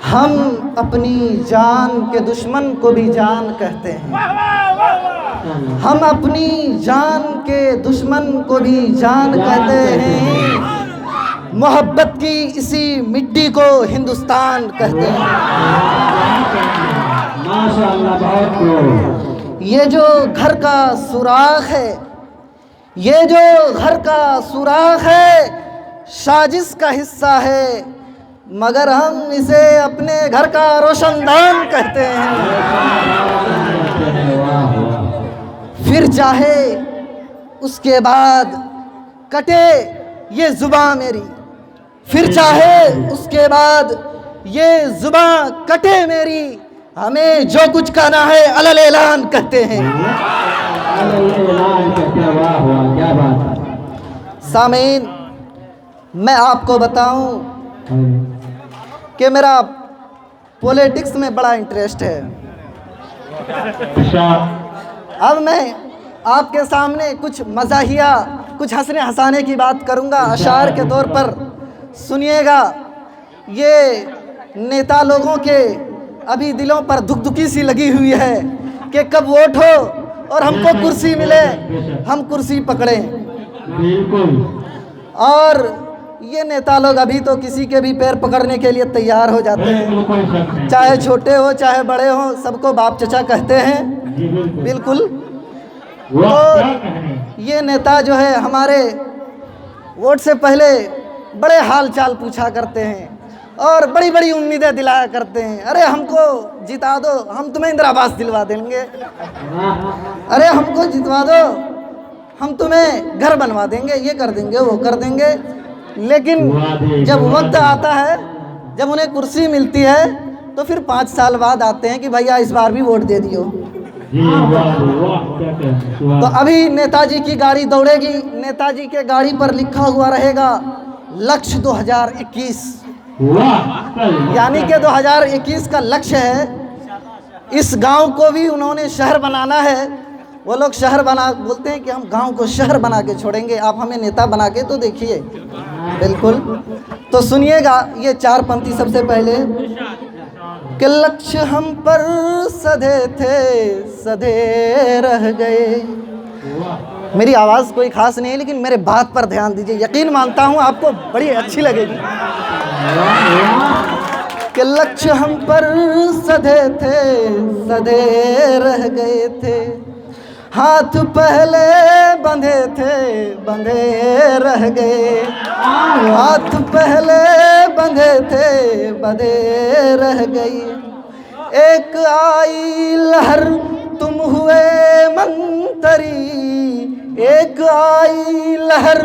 हम अपनी जान के दुश्मन को भी जान कहते हैं। हम अपनी जान के दुश्मन को भी जान कहते हैं। मोहब्बत की इसी मिट्टी को हिंदुस्तान कहते हैं। माशाअल्लाह, बहुत खूब। ये जो घर का सुराख है, ये जो घर का सुराख है, साजिश का हिस्सा है, मगर हम इसे अपने घर का रोशनदान कहते हैं। फिर चाहे उसके बाद कटे ये जुबां मेरी, फिर चाहे उसके बाद ये जुबां कटे मेरी, हमें जो कुछ कहना है अलल ऐलान कहते हैं। क्या बात। सामीन, मैं आपको बताऊं कि मेरा पॉलिटिक्स में बड़ा इंटरेस्ट है। अब मैं आपके सामने कुछ मज़ाहिया, कुछ हंसने हंसाने की बात करूंगा अशार के तौर पर, सुनिएगा। ये नेता लोगों के अभी दिलों पर दुखी सी लगी हुई है कि कब वोट हो और हमको कुर्सी मिले, हम कुर्सी पकड़ें। बिल्कुल। और ये नेता लोग अभी तो किसी के भी पैर पकड़ने के लिए तैयार हो जाते हैं, चाहे छोटे हो चाहे बड़े हो, सबको बाप चचा कहते हैं। बिल्कुल। तो ये नेता जो है हमारे वोट से पहले बड़े हाल चाल पूछा करते हैं और बड़ी बड़ी उम्मीदें दिलाया करते हैं। अरे हमको जिता दो, हम तुम्हें इंदिरा आवास दिलवा देंगे। अरे हमको जितवा दो, हम तुम्हें घर बनवा देंगे, ये कर देंगे वो कर देंगे। लेकिन जब वक्त आता है, जब उन्हें कुर्सी मिलती है, तो फिर 5 साल बाद आते हैं कि भैया इस बार भी वोट दे दियो। तो अभी नेताजी की गाड़ी दौड़ेगी, नेताजी के गाड़ी पर लिखा हुआ रहेगा लक्ष्य 2021, यानी कि 2021 का लक्ष्य है। इस गांव को भी उन्होंने शहर बनाना है। वो लोग शहर बना बोलते हैं कि हम गांव को शहर बना के छोड़ेंगे, आप हमें नेता बना के तो देखिए। बिल्कुल। तो सुनिएगा ये 4 पंक्ति सबसे पहले कि लक्ष्य हम पर सधे थे, सधे रह गए। मेरी आवाज़ कोई ख़ास नहीं है, लेकिन मेरे बात पर ध्यान दीजिए, यकीन मानता हूँ आपको बड़ी अच्छी लगेगी। कि लक्ष्य हम पर सधे थे, सधे रह गए थे, हाथ पहले बंधे थे, बंधे रह गए, हाथ पहले बंधे थे, बंधे रह गई। एक आई लहर तुम हुए मंतरी, एक आई लहर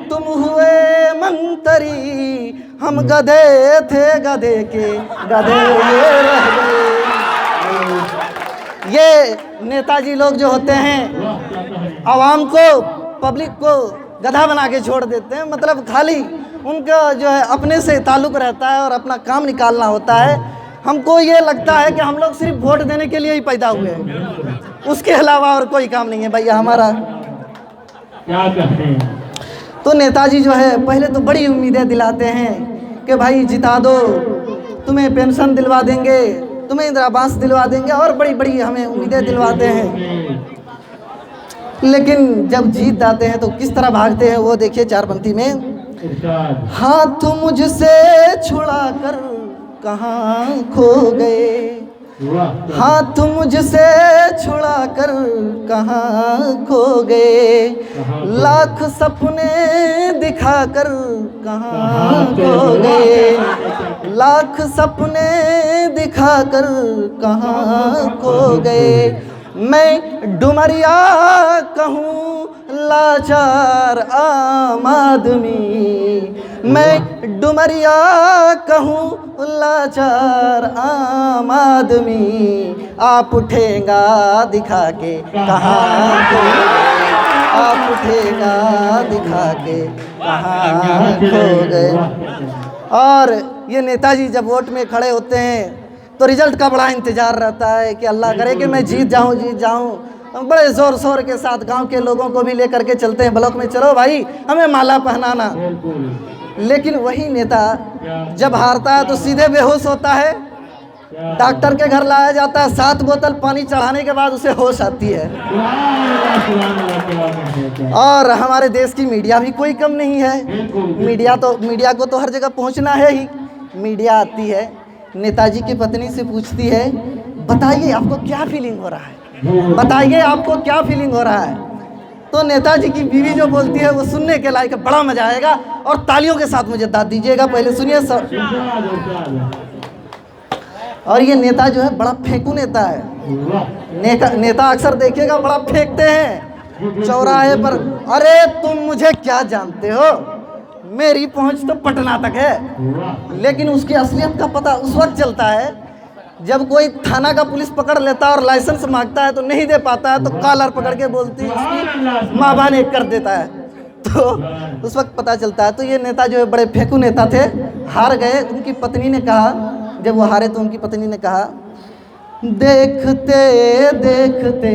तुम हुए मंतरी, हम गधे थे गधे के गधे रह गए। ये नेताजी लोग जो होते हैं आवाम को, पब्लिक को गधा बना के छोड़ देते हैं। मतलब खाली उनका जो है अपने से ताल्लुक़ रहता है और अपना काम निकालना होता है। हमको ये लगता है कि हम लोग सिर्फ वोट देने के लिए ही पैदा हुए हैं, उसके अलावा और कोई काम नहीं है भैया हमारा। क्या कहते हैं? तो नेताजी जो है पहले तो बड़ी उम्मीदें दिलाते हैं कि भाई जिता दो, तुम्हें पेंशन दिलवा देंगे, तुम्हें इंदिरा आवास दिलवा देंगे, और बड़ी बड़ी हमें उम्मीदें दिलवाते हैं। लेकिन जब जीत जाते हैं तो किस तरह भागते हैं वो देखिए 4 पंक्ति में। हाथ मुझसे छुड़ा कर कहाँ खो गए, हाथ मुझसे छुड़ा कर कहाँ खो गए, लाख सपने दिखा कर कहाँ खो गए, लाख सपने दिखा कर कहाँ खो गए। मैं डुमरिया कहूँ लाचार आम आदमी, मैं डुमरिया कहूँ लाचार आम आदमी, आप उठेगा दिखा के कहाँ खो, आप उठेगा दिखा के कहाँ खो गए। और ये नेताजी जब वोट में खड़े होते हैं तो रिजल्ट का बड़ा इंतज़ार रहता है कि अल्लाह करे कि मैं जीत जाऊं। बड़े ज़ोर शोर के साथ गांव के लोगों को भी लेकर के चलते हैं ब्लॉक में, चलो भाई हमें माला पहनाना। लेकिन वही नेता जब हारता है तो सीधे बेहोश होता है, डॉक्टर के घर लाया जाता है, 7 बोतल पानी चढ़ाने के बाद उसे होश आती है। और हमारे देश की मीडिया भी कोई कम नहीं है। मीडिया को तो हर जगह पहुंचना है ही। मीडिया आती है, नेताजी की पत्नी से पूछती है, बताइए आपको क्या फीलिंग हो रहा है, बताइए आपको क्या फीलिंग हो रहा है। तो नेताजी की बीवी जो बोलती है वो सुनने के लायक, बड़ा मजा आएगा और तालियों के साथ मुझे दाद दीजिएगा। पहले सुनिए सब। और ये नेता जो है बड़ा फेंकू नेता है। नेता अक्सर देखिएगा बड़ा फेंकते हैं चौराहे पर। अरे तुम मुझे क्या जानते हो, मेरी पहुंच तो पटना तक है। लेकिन उसकी असलियत का पता उस वक्त चलता है जब कोई थाना का पुलिस पकड़ लेता है और लाइसेंस मांगता है तो नहीं दे पाता है, तो कॉलर पकड़ के बोलती है उसकी माँ बाने कर देता है, तो उस वक्त पता चलता है। तो ये नेता जो है बड़े फेंकू नेता थे, हार गए। उनकी पत्नी ने कहा, जब वो हारे तो उनकी पत्नी ने कहा, देखते देखते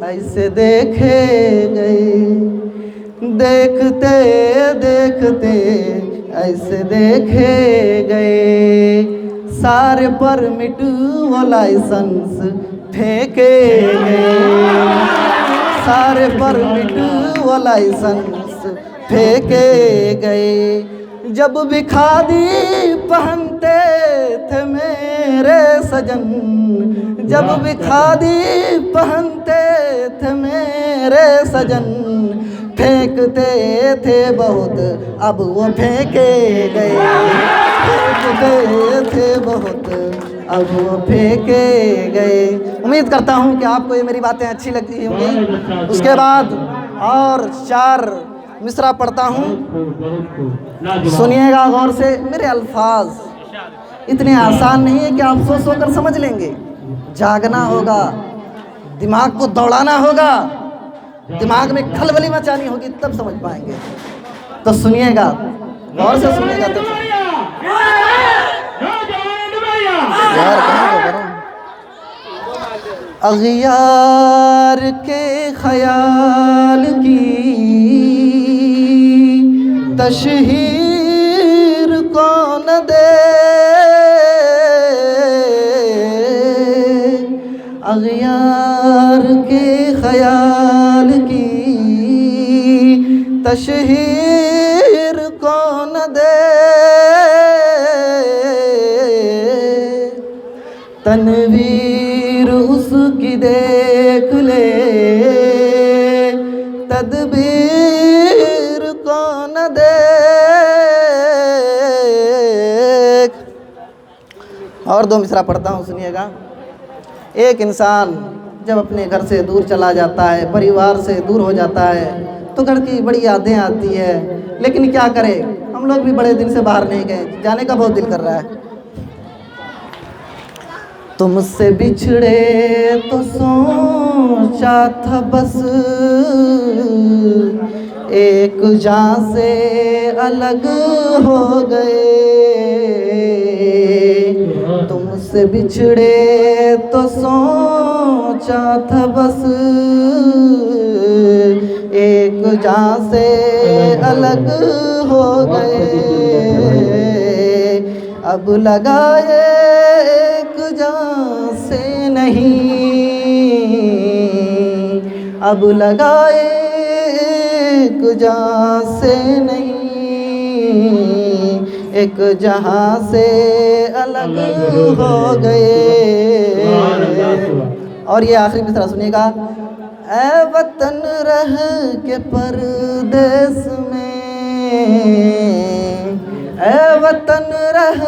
ऐसे देखे गए, देखते देखते ऐसे देखे गए, सारे परमिट वो लाइसेंस फेंके गए, सारे परमिट वो लाइसेंस फेंके गए। जब भी खादी पहनते थे मेरे सजन, जब भी खादी पहनते थे मेरे सजन, फेंकते थे बहुत अब वो फेंके गए, फेंकते थे बहुत अब वो फेंके गए। उम्मीद करता हूँ कि आपको ये मेरी बातें अच्छी लगती होंगी। उसके बाद और 4 मिसरा पढ़ता हूँ, सुनिएगा गौर से। मेरे अल्फाज इतने आसान नहीं है कि आप सोच कर समझ लेंगे। जागना होगा, दिमाग को दौड़ाना होगा, दिमाग में खलबली मचानी होगी, तब समझ पाएंगे। तो सुनिएगा, गौर से सुनिएगा। तो यार अगियार के ख्याल की तशहीर कौन दे, अगियार के ख्याल की तशहीर कौन दे, तनवीर उसकी देख ले, तदबीर कौन दे। और 2 मिसरा पढ़ता हूँ, सुनिएगा। एक इंसान जब अपने घर से दूर चला जाता है, परिवार से दूर हो जाता है, तो घर की बड़ी यादें आती है। लेकिन क्या करे, हम लोग भी बड़े दिन से बाहर नहीं गए, जाने का बहुत दिल कर रहा है। तुमसे बिछड़े तो सोचा था बस, एक जान से अलग हो गए। तुमसे बिछड़े तो सोचा था बस, एक जान से अलग हो गए। अब लगाए एक जान से नहीं, अब लगाए एक जान से नहीं, एक जहां से अलग हो गए। और ये आखिरी मिसरा सुनिएगा। ऐ वतन रह के परदेस में, ऐ वतन रह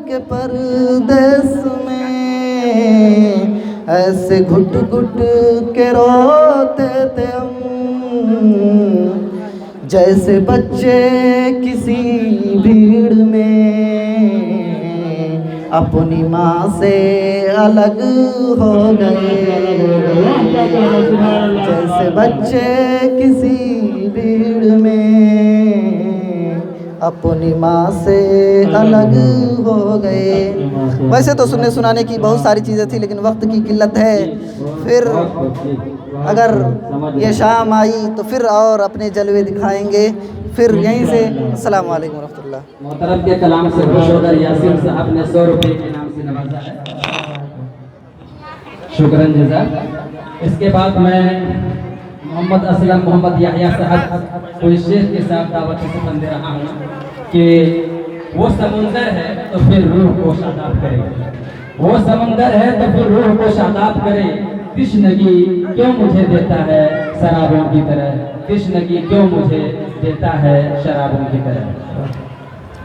के परदेस में, ऐसे घुट घुट के रोते थे हम, जैसे बच्चे किसी भीड़ में अपनी माँ से अलग हो गए। जैसे बच्चे किसी भीड़ में अपनी माँ से अलग हो गए। वैसे तो सुनने सुनाने की बहुत सारी चीज़ें थी, लेकिन वक्त की किल्लत है। फिर अगर ये शाम आई तो फिर और अपने जलवे दिखाएंगे। फिर यहीं से अस्सलाम वालेकुम रहमतुल्लाह। मोहतरम के कलाम से खुश होकर यासीन साहब ने 100 रुपए के नाम से नवाजा है, शुक्रन जज़ा। इसके बाद मैं मोहम्मद असलम मोहम्मद याहिया साहब को इस शेर के साथ दावत से बंदे रहा हूँ कि वो समुंदर है तो फिर रूह को शादाब करे, वो समंदर है तो फिर रूह को शादाब करे। कृष्णगी क्यों मुझे देता है शराबों की तरह, कृष्णगी क्यों मुझे देता है शराबों की तरह।